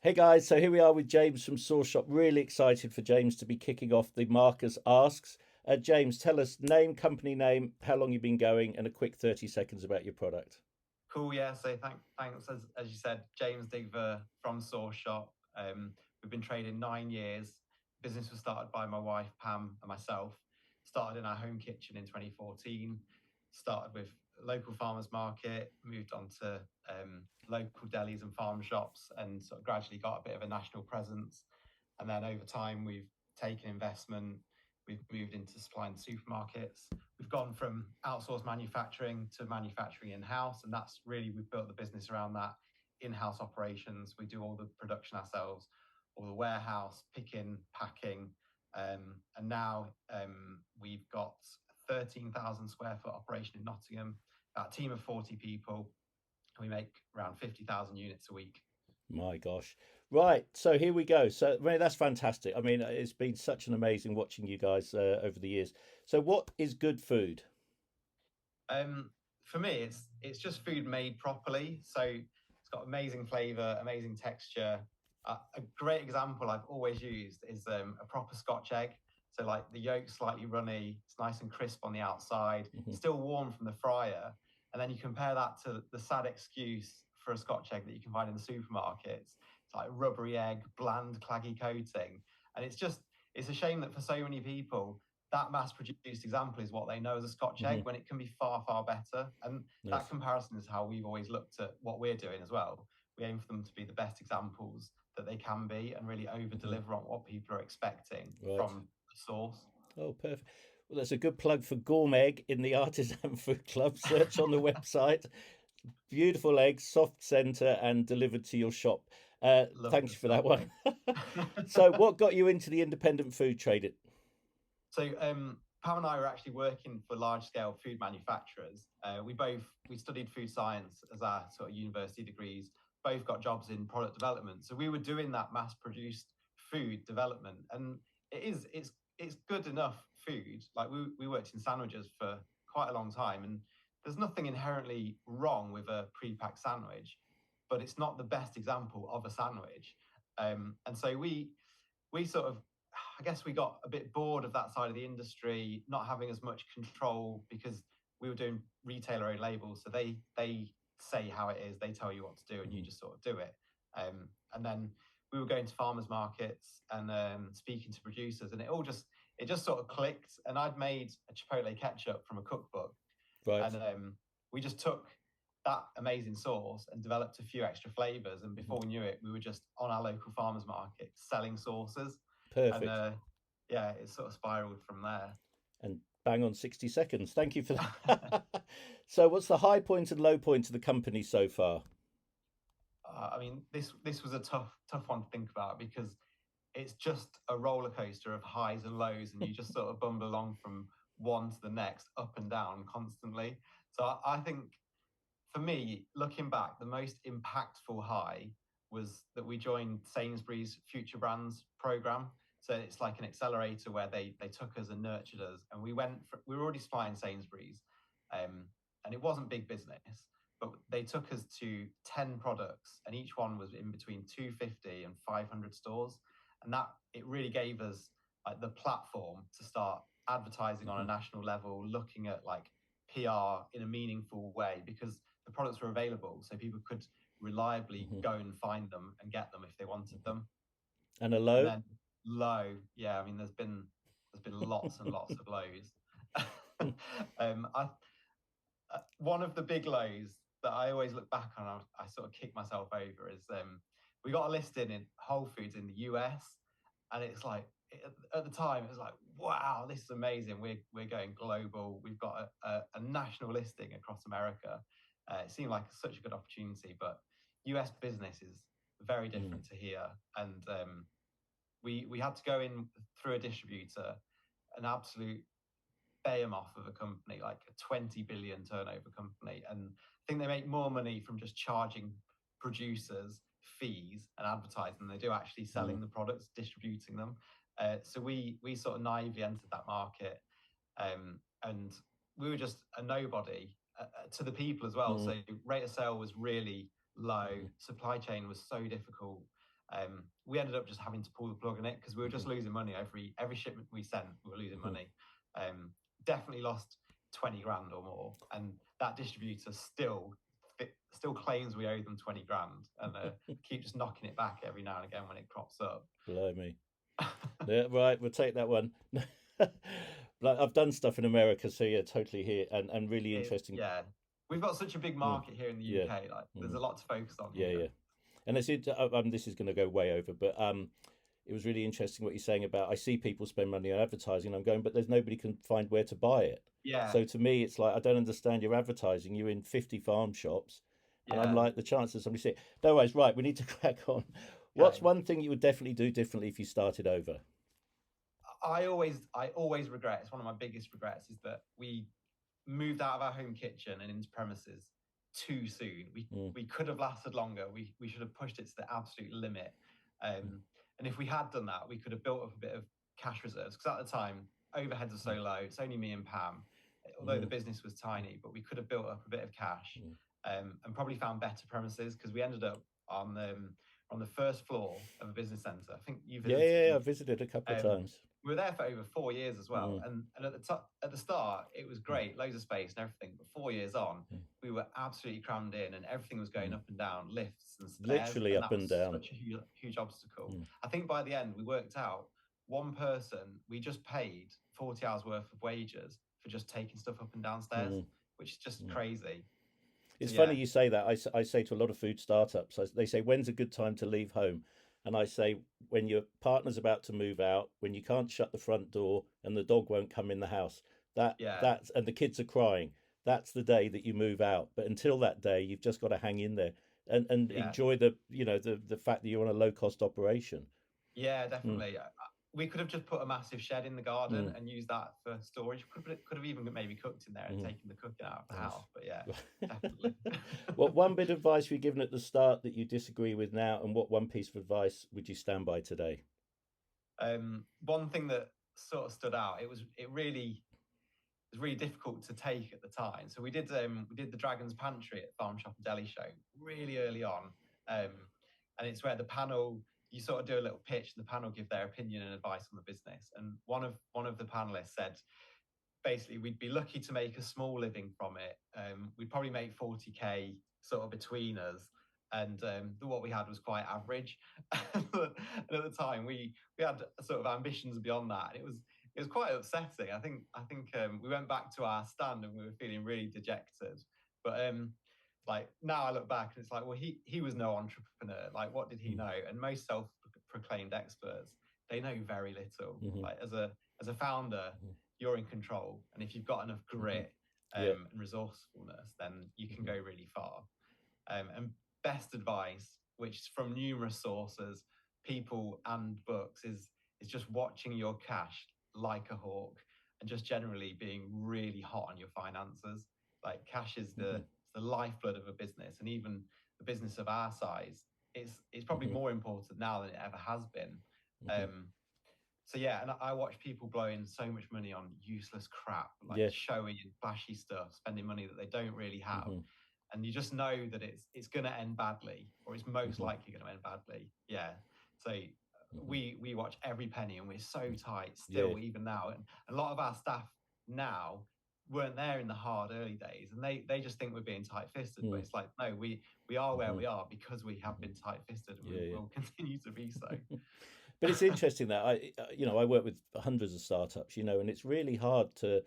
Hey guys, so here we are with James from Source Shop. Really excited for James to be kicking off the Marcus Asks. James, tell us name, company name, how long you've been going, and a quick 30 seconds about your product. Cool, yeah. So thanks, as you said, James Digver from Source Shop. We've been trading 9 years. Business was started by my wife Pam and myself. Started in our home kitchen in 2014. Started with local farmers market, moved on to local delis and farm shops, and sort of gradually got a bit of a national presence. And then over time, we've taken investment. We've moved into supplying supermarkets. We've gone from outsourced manufacturing to manufacturing in-house, and that's really we've built the business around that in-house operations. We do all the production ourselves, all the warehouse picking, packing, and now we've got 13,000 square foot operation in Nottingham, about a team of 40 people, and we make around 50,000 units a week. My gosh. Right, so here we go. So, that's fantastic. I mean, it's been such an amazing watching you guys over the years. So, what is good food? Um, for me, it's just food made properly. So it's got amazing flavor, amazing texture. A great example I've always used is a proper Scotch egg. So like the yolk's slightly runny, it's nice and crisp on the outside, Mhm. still warm from the fryer, and then you compare that to the sad excuse for a Scotch egg that you can find in the supermarkets. It's like rubbery egg, bland, claggy coating, and it's a shame that for so many people that mass produced example is what they know as a Scotch egg Mhm. when it can be far, far better. And that Yes. comparison is how we've always looked at what we're doing as well. We aim for them to be the best examples that they can be and really over Mhm. deliver on what people are expecting Right. from the source. Oh, perfect. Well, that's a good plug for Gourmet in the Artisan Food Club. Search on the website. Beautiful eggs, soft centre, and delivered to your shop. Love Thank the you for that soft one. egg. So, what got you into the independent food trade? So Pam and I were actually working for large scale food manufacturers. We studied food science as our sort of university degrees. Both got jobs in product development. So we were doing that mass produced food development, and it's good enough food. Like we worked in sandwiches for quite a long time, and there's nothing inherently wrong with a pre-packed sandwich, but it's not the best example of a sandwich. And so we sort of I guess we got a bit bored of that side of the industry, not having as much control because we were doing retailer owned labels. So they say how it is, they tell you what to do, and you Mhm. just sort of do it. And then we were going to farmers markets and speaking to producers, and it just sort of clicked. And I'd made a chipotle ketchup from a cookbook, and Right. we just took that amazing sauce and developed a few extra flavors. And Mhm. before we knew it, we were just on our local farmers market selling sauces. And Perfect. yeah, it sort of spiraled from there. And bang on 60 seconds. Thank you for that. So, what's the high point and low point of the company so far? I mean, this was a tough one to think about because it's just a roller coaster of highs and lows, and you just sort of bumble along from one to the next, up and down constantly. So I think for me, looking back, the most impactful high was that we joined Sainsbury's Future Brands program. So it's like an accelerator where they took us and nurtured us, and we were already supplying Sainsbury's, um, and it wasn't big business, but they took us to 10 products, and each one was in between 250 and 500 stores, and that it really gave us like the platform to start advertising on a Mhm. national level, looking at like PR in a meaningful way because the products were available, so people could reliably Mhm. go and find them and get them if they wanted Mhm. them. And a And low? then low, yeah, I mean, there's been lots and lots of lows. I One of the big lows that I always look back on, I sort of kick myself over is we got a listing in Whole Foods in the US, and it's like at the time it was like, wow, this is amazing. We're going global. We've got a national listing across America. It seemed like such a good opportunity, but US business is very Mm. different to here, and we had to go in through a distributor, an absolute behemoth of a company, like a 20 billion turnover company. And I think they make more money from just charging producers fees and advertising than they do actually Mm. selling the products, distributing them. So we sort of naively entered that market, and we were just a nobody to the people as well. Mm. So rate of sale was really low. Mhm. Supply chain was so difficult. We ended up just having to pull the plug on it because we were just losing money every shipment we sent. We were losing money. Definitely lost 20 grand or more, and that distributor still claims we owe them 20 grand, and keep just knocking it back every now and again when it crops up. Blimey. Yeah, right, we'll take that one. Like, I've done stuff in America, so yeah, totally here, and really interesting. Yeah, we've got such a big market here in the Yeah. UK. Like, there's a lot to focus on. Yeah, here. yeah. And this is going to go way over, but it was really interesting what you're saying about, I see people spend money on advertising, and I'm going, but there's nobody can find where to buy it. Yeah. So to me, it's like, I don't understand your advertising. You're in 50 farm shops, and I'm like, the chances of somebody see it. No worries, right, we need to crack on. What's one thing you would definitely do differently if you started over? I always regret, it's one of my biggest regrets, is that we moved out of our home kitchen and into premises too soon. We could have lasted longer. We should have pushed it to the absolute limit. And if we had done that, we could have built up a bit of cash reserves, because at the time overheads are so low. It's only me and Pam, although the business was tiny, but we could have built up a bit of cash, and probably found better premises, because we ended up on the first floor of a business centre. I think you visited. Yeah, I visited a couple of times. We were there for over 4 years as well, and at the start it was great, loads of space and everything. But 4 years on, we were absolutely crammed in, and everything was going up and down, lifts and stairs, literally up and down. Such a huge obstacle. I think by the end we worked out, one person, we just paid 40 hours worth of wages for just taking stuff up and downstairs, which is just crazy. It's funny you say that. I say to a lot of food startups, they say, when's a good time to leave home? And I say, when your partner's about to move out, when you can't shut the front door and the dog won't come in the house, that's and the kids are crying, that's the day that you move out. But until that day, you've just got to hang in there and enjoy the fact that you're on a low cost operation. Yeah, definitely. We could have just put a massive shed in the garden and used that for storage. Could have even maybe cooked in there and taken the cooking out of the house. But yeah, definitely. What one bit of advice were you given at the start that you disagree with now, and what one piece of advice would you stand by today? One thing that sort of stood out, it was really difficult to take at the time. So we did the Dragon's Pantry at Farm Shop and Deli Show really early on, and it's where the panel, you sort of do a little pitch and the panel give their opinion and advice on the business. And one of the panelists said, basically, we'd be lucky to make a small living from it. We'd probably make 40k sort of between us, and what we had was quite average. And at the time, we had sort of ambitions beyond that, and it was quite upsetting. I think we went back to our stand and we were feeling really dejected. But like, now I look back and it's like, well, he was no entrepreneur. Like, what did he know? And most self-proclaimed experts, they know very little. Like, as a founder, you're in control, and if you've got enough grit and resourcefulness, then you can go really far. And best advice, which is from numerous sources, people and books, is just watching your cash like a hawk, and just generally being really hot on your finances. Like, cash is the lifeblood of a business, and even a business of our size, it's probably more important now than it ever has been. So yeah, and I watch people blowing so much money on useless crap, like showy and flashy stuff, spending money that they don't really have, and you just know that it's going to end badly, or it's most likely going to end badly. Yeah, so we watch every penny, and we're so tight still, even now, and a lot of our staff now weren't there in the hard early days, and they just think we're being tight-fisted, but it's like, no, we are where we are because we have been tight-fisted, and we will continue to be so. But it's interesting that I work with hundreds of startups, and it's really hard to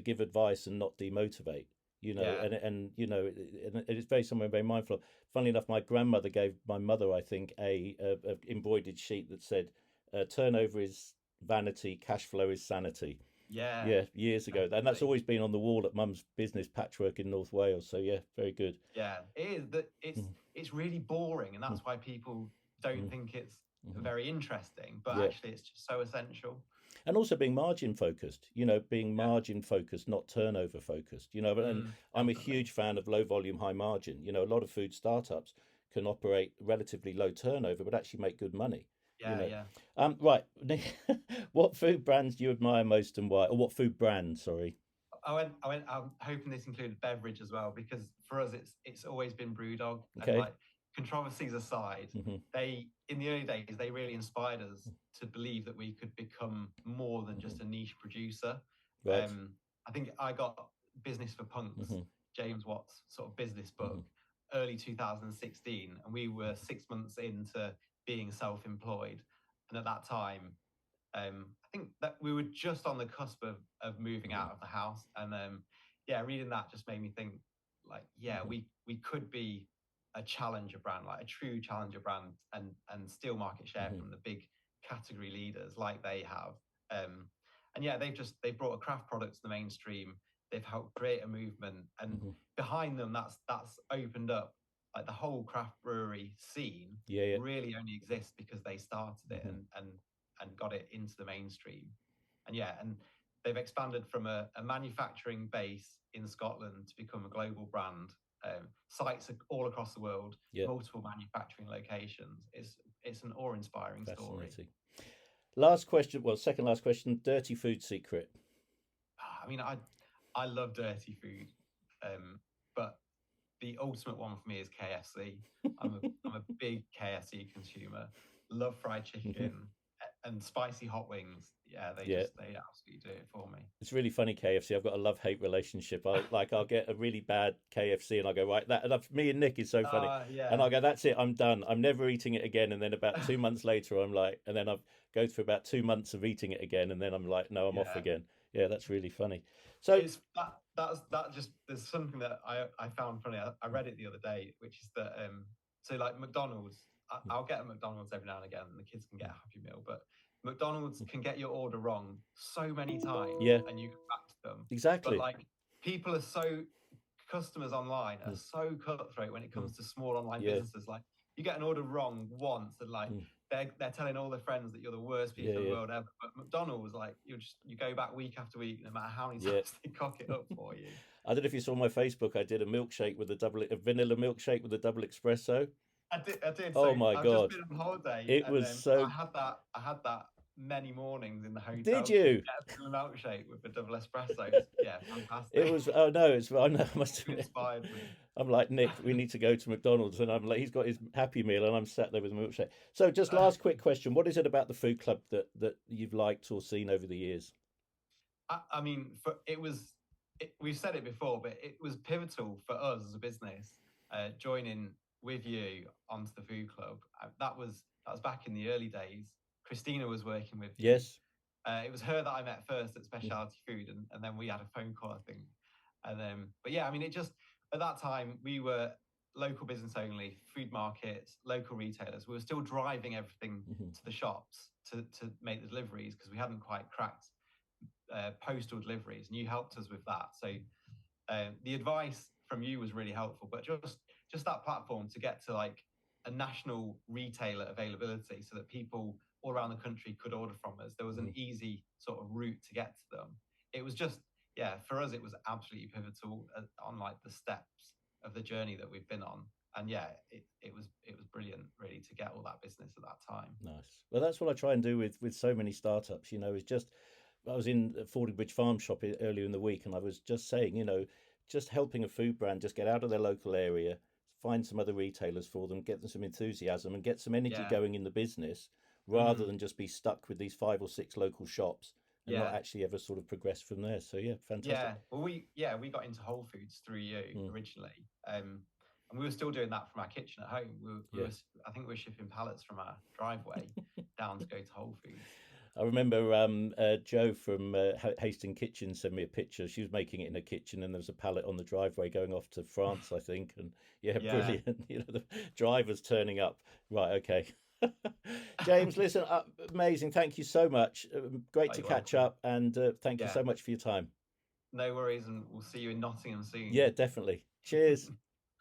give advice and not demotivate, and it's very mindful. Funnily enough, my grandmother gave my mother, I think, a embroidered sheet that said, turnover is vanity, cash flow is sanity. Yeah, years ago, and that's always been on the wall at Mum's business, Patchwork in North Wales. So yeah, very good. Yeah, it is. It's really boring, and that's why people don't think it's very interesting. But actually, it's just so essential. And also being margin focused. Margin focused, not turnover focused. And I'm a huge fan of low volume, high margin. A lot of food startups can operate relatively low turnover, but actually make good money. Right. What food brands do you admire most, and why? Or what food brand? Sorry. I'm hoping this included beverage as well, because for us it's always been BrewDog. Okay. And like, controversies aside, they, in the early days, they really inspired us to believe that we could become more than just a niche producer. Right. I think I got Business for Punks, James Watt's sort of business book, early 2016, and we were 6 months into being self-employed. And at that time, I think that we were just on the cusp of moving out of the house. And yeah, reading that just made me think, like, yeah, we could be a challenger brand, like a true challenger brand, and steal market share from the big category leaders like they have. And yeah, they've brought a craft product to the mainstream. They've helped create a movement, and behind them, that's opened up, like, the whole craft brewery scene. Really only exists because they started it and got it into the mainstream. And yeah, and they've expanded from a manufacturing base in Scotland to become a global brand. Sites all across the world, multiple manufacturing locations. It's an awe-inspiring story. Last question, well, second last question, dirty food secret. I mean, I love dirty food, but the ultimate one for me is KFC. I'm a big KFC consumer. Love fried chicken and spicy hot wings. Yeah, they absolutely do it for me. It's really funny, KFC. I've got a love-hate relationship. I'll get a really bad KFC and I'll go, right, that, and me and Nick is so funny. And I'll go, that's it, I'm done. I'm never eating it again. And then about 2 months later, I'm like, and then I've go through about 2 months of eating it again, and then I'm like, no, I'm off again. Yeah, that's really funny. So it's there's something that I found funny. I read it the other day, which is that so like McDonald's, I'll get a McDonald's every now and again, and the kids can get a Happy Meal, but McDonald's can get your order wrong so many times, and you go back to them. Exactly. But like, customers online are so cutthroat when it comes to small online businesses. Like, you get an order wrong once, and like they're telling all their friends that you're the worst people in the world ever. But McDonald's, like, you go back week after week, no matter how many times they cock it up for you. I don't know if you saw my Facebook. I did a milkshake with a vanilla milkshake with a double espresso. I did. Oh my God! I've just been on holiday. It was so. I had that many mornings in the hotel. Did you? A milkshake with a double espresso. Yeah, fantastic. It was. Oh no, it's. I know. I must have inspired me. I'm like, Nick, we need to go to McDonald's, and I'm like, he's got his Happy Meal, and I'm sat there with a milkshake. So, just last quick question: what is it about the food club that you've liked or seen over the years? I mean, we've said it before, but it was pivotal for us as a business joining with you onto the food club. That was back in the early days. Christina was working with you. Yes. It was her that I met first at Specialty Food, and then we had a phone call, I think. And but yeah, I mean, at that time we were local business only, food markets, local retailers. We were still driving everything to the shops to make the deliveries, because we hadn't quite cracked postal deliveries, and you helped us with that. So the advice from you was really helpful, but just that platform to get to like a national retailer availability, so that people all around the country could order from us. There was an easy sort of route to get to them. It was just, for us, it was absolutely pivotal on like the steps of the journey that we've been on. And it was brilliant, really, to get all that business at that time. Nice. Well, that's what I try and do with so many startups, is just, I was in Fordingbridge Farm Shop earlier in the week, and I was just saying, just helping a food brand just get out of their local area, find some other retailers for them, get them some enthusiasm and get some energy going in the business, rather than just be stuck with these 5 or 6 local shops and not actually ever sort of progress from there. So fantastic. Yeah, well, we got into Whole Foods through you originally, and we were still doing that from our kitchen at home. I think we were shipping pallets from our driveway down to go to Whole Foods. I remember Jo from Hastings Kitchen sent me a picture. She was making it in a kitchen, and there was a pallet on the driveway going off to France, I think. And brilliant. The drivers turning up. Right, okay. James, listen, amazing. Thank you so much. Great to catch up, and thank you so much for your time. No worries, and we'll see you in Nottingham soon. Yeah, definitely. Cheers.